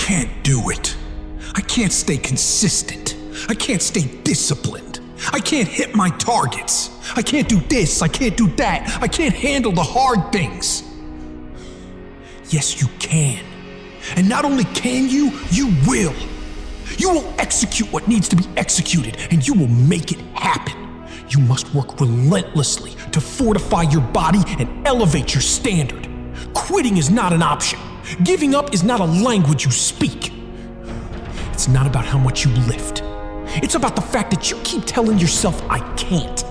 can't do it. I can't stay consistent. I can't stay disciplined. I can't hit my targets. I can't do this, I can't do that. I can't handle the hard things. Yes, you can. And not only can you, you will. You will execute what needs to be executed, and you will make it happen. You must work relentlessly to fortify your body and elevate your standard. Quitting is not an option. Giving up is not a language you speak. It's not about how much you lift. It's about the fact that you keep telling yourself, I can't.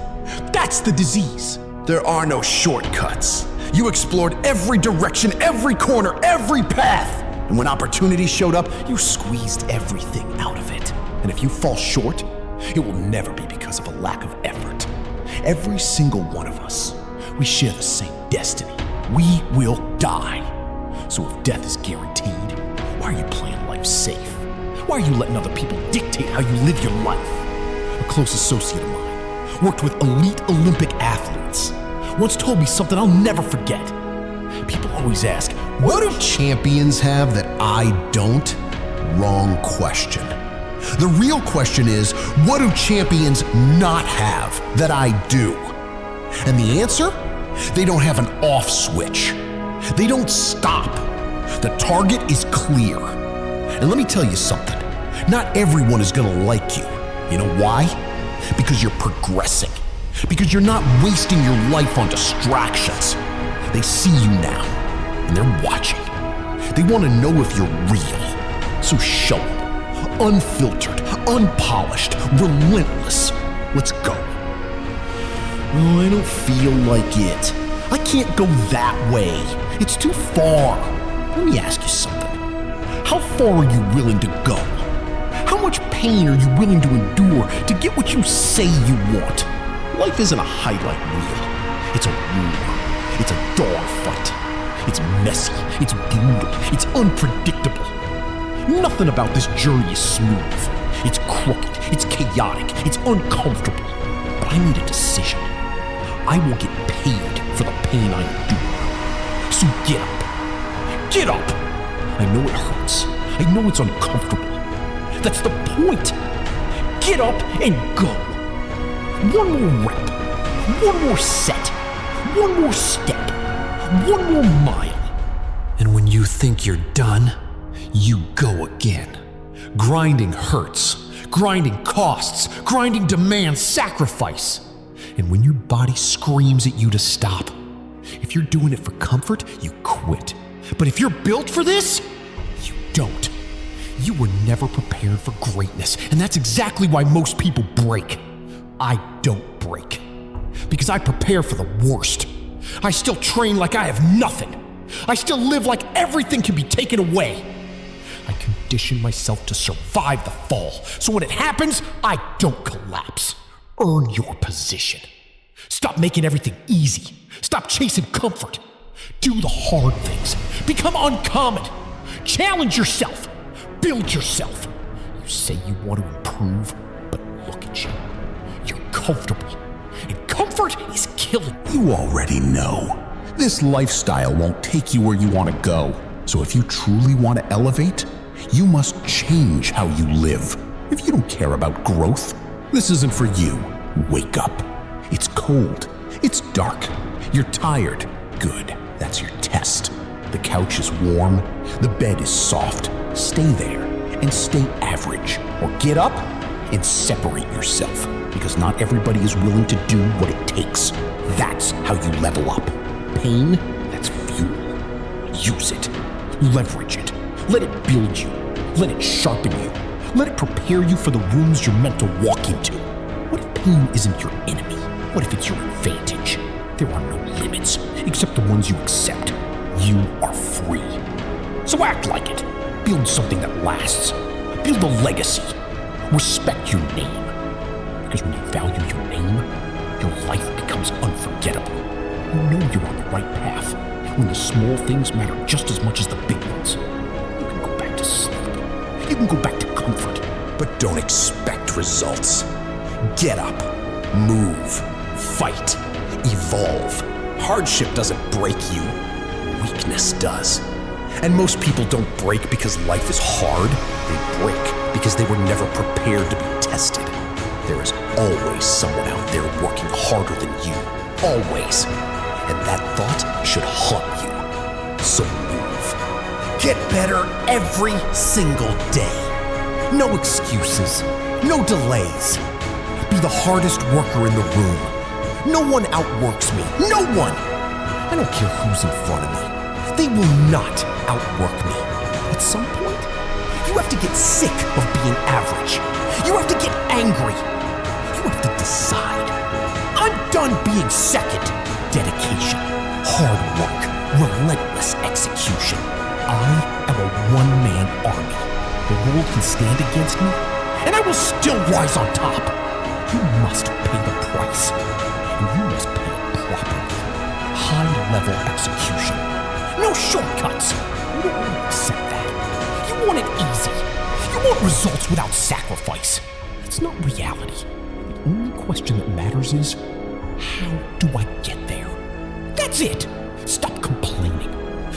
That's the disease. There are no shortcuts. You explored every direction, every corner, every path. And when opportunity showed up, you squeezed everything out of it. And if you fall short, it will never be because of a lack of effort. Every single one of us, we share the same destiny. We will die. So if death is guaranteed, why are you playing life safe? Why are you letting other people dictate how you live your life? A close associate of mine worked with elite Olympic athletes. Once told me something I'll never forget. People always ask, what do champions have that I don't? Wrong question. The real question is, what do champions not have that I do? And the answer? They don't have an off switch. They don't stop. The target is clear. And let me tell you something. Not everyone is gonna like you. You know why? Because you're progressing. Because you're not wasting your life on distractions. They see you now, and they're watching. They want to know if you're real. So show them. Unfiltered, unpolished, relentless. Let's go. Oh, I don't feel like it. I can't go that way. It's too far. Let me ask you something. How far are you willing to go? How much pain are you willing to endure to get what you say you want? Life isn't a highlight reel. It's a war. It's a dogfight. It's messy. It's brutal. It's unpredictable. Nothing about this journey is smooth. It's crooked. It's chaotic. It's uncomfortable. But I need a decision. I will get paid for the pain I endure. So get up. Get up! I know it hurts. I know it's uncomfortable. That's the point. Get up and go. One more rep. One more set. One more step. One more mile. And when you think you're done, you go again. Grinding hurts. Grinding costs. Grinding demands sacrifice. And when your body screams at you to stop, if you're doing it for comfort, you quit. But if you're built for this, you don't. You were never prepared for greatness, and that's exactly why most people break. I don't break. Because I prepare for the worst. I still train like I have nothing. I still live like everything can be taken away. I condition myself to survive the fall, so when it happens, I don't collapse. Earn your position. Stop making everything easy. Stop chasing comfort. Do the hard things. Become uncommon. Challenge yourself. Build yourself. You say you want to improve, but look at you. You're comfortable. And comfort is killing. You already know. This lifestyle won't take you where you want to go. So if you truly want to elevate, you must change how you live. If you don't care about growth, this isn't for you. Wake up. It's cold. It's dark. You're tired. Good. That's your test. The couch is warm. The bed is soft. Stay there and stay average. Or get up and separate yourself. Because not everybody is willing to do what it takes. That's how you level up. Pain, that's fuel. Use it. Leverage it. Let it build you. Let it sharpen you. Let it prepare you for the rooms you're meant to walk into. What if pain isn't your enemy? What if it's your advantage? There are no limits, except the ones you accept. You are free. So act like it. Build something that lasts. Build a legacy. Respect your name. Because when you value your name, your life becomes unforgettable. You know you're on the right path. When the small things matter just as much as the big ones. You can go back to sleep. You can go back to comfort. But don't expect results. Get up. Move. Fight. Evolve. Hardship doesn't break you. Weakness does. And most people don't break because life is hard. They break because they were never prepared to be tested. There is always someone out there working harder than you. Always. And that thought should haunt you. So move. Get better every single day. No excuses. No delays. Be the hardest worker in the room. No one outworks me. No one! I don't care who's in front of me. They will not outwork me. At some point, you have to get sick of being average. You have to get angry. You have to decide. I'm done being second. Dedication, hard work, relentless execution. I am a one-man army. The world can stand against me, and I will still rise on top. You must pay the price, and you must pay it properly. High-level execution. No shortcuts. You don't want to accept that. You want it easy. You want results without sacrifice. It's not reality. The only question that matters is, how do I get there? That's it. Stop complaining.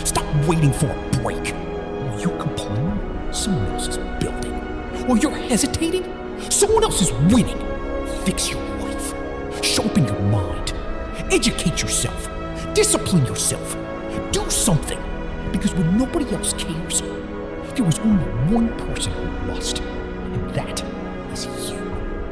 Stop waiting for a break. While you're complaining, someone else is building. While you're hesitating, someone else is winning. Fix your life. Sharpen your mind. Educate yourself. Discipline yourself. Do something. Because when nobody else cares, there is only one person who must, and that is you.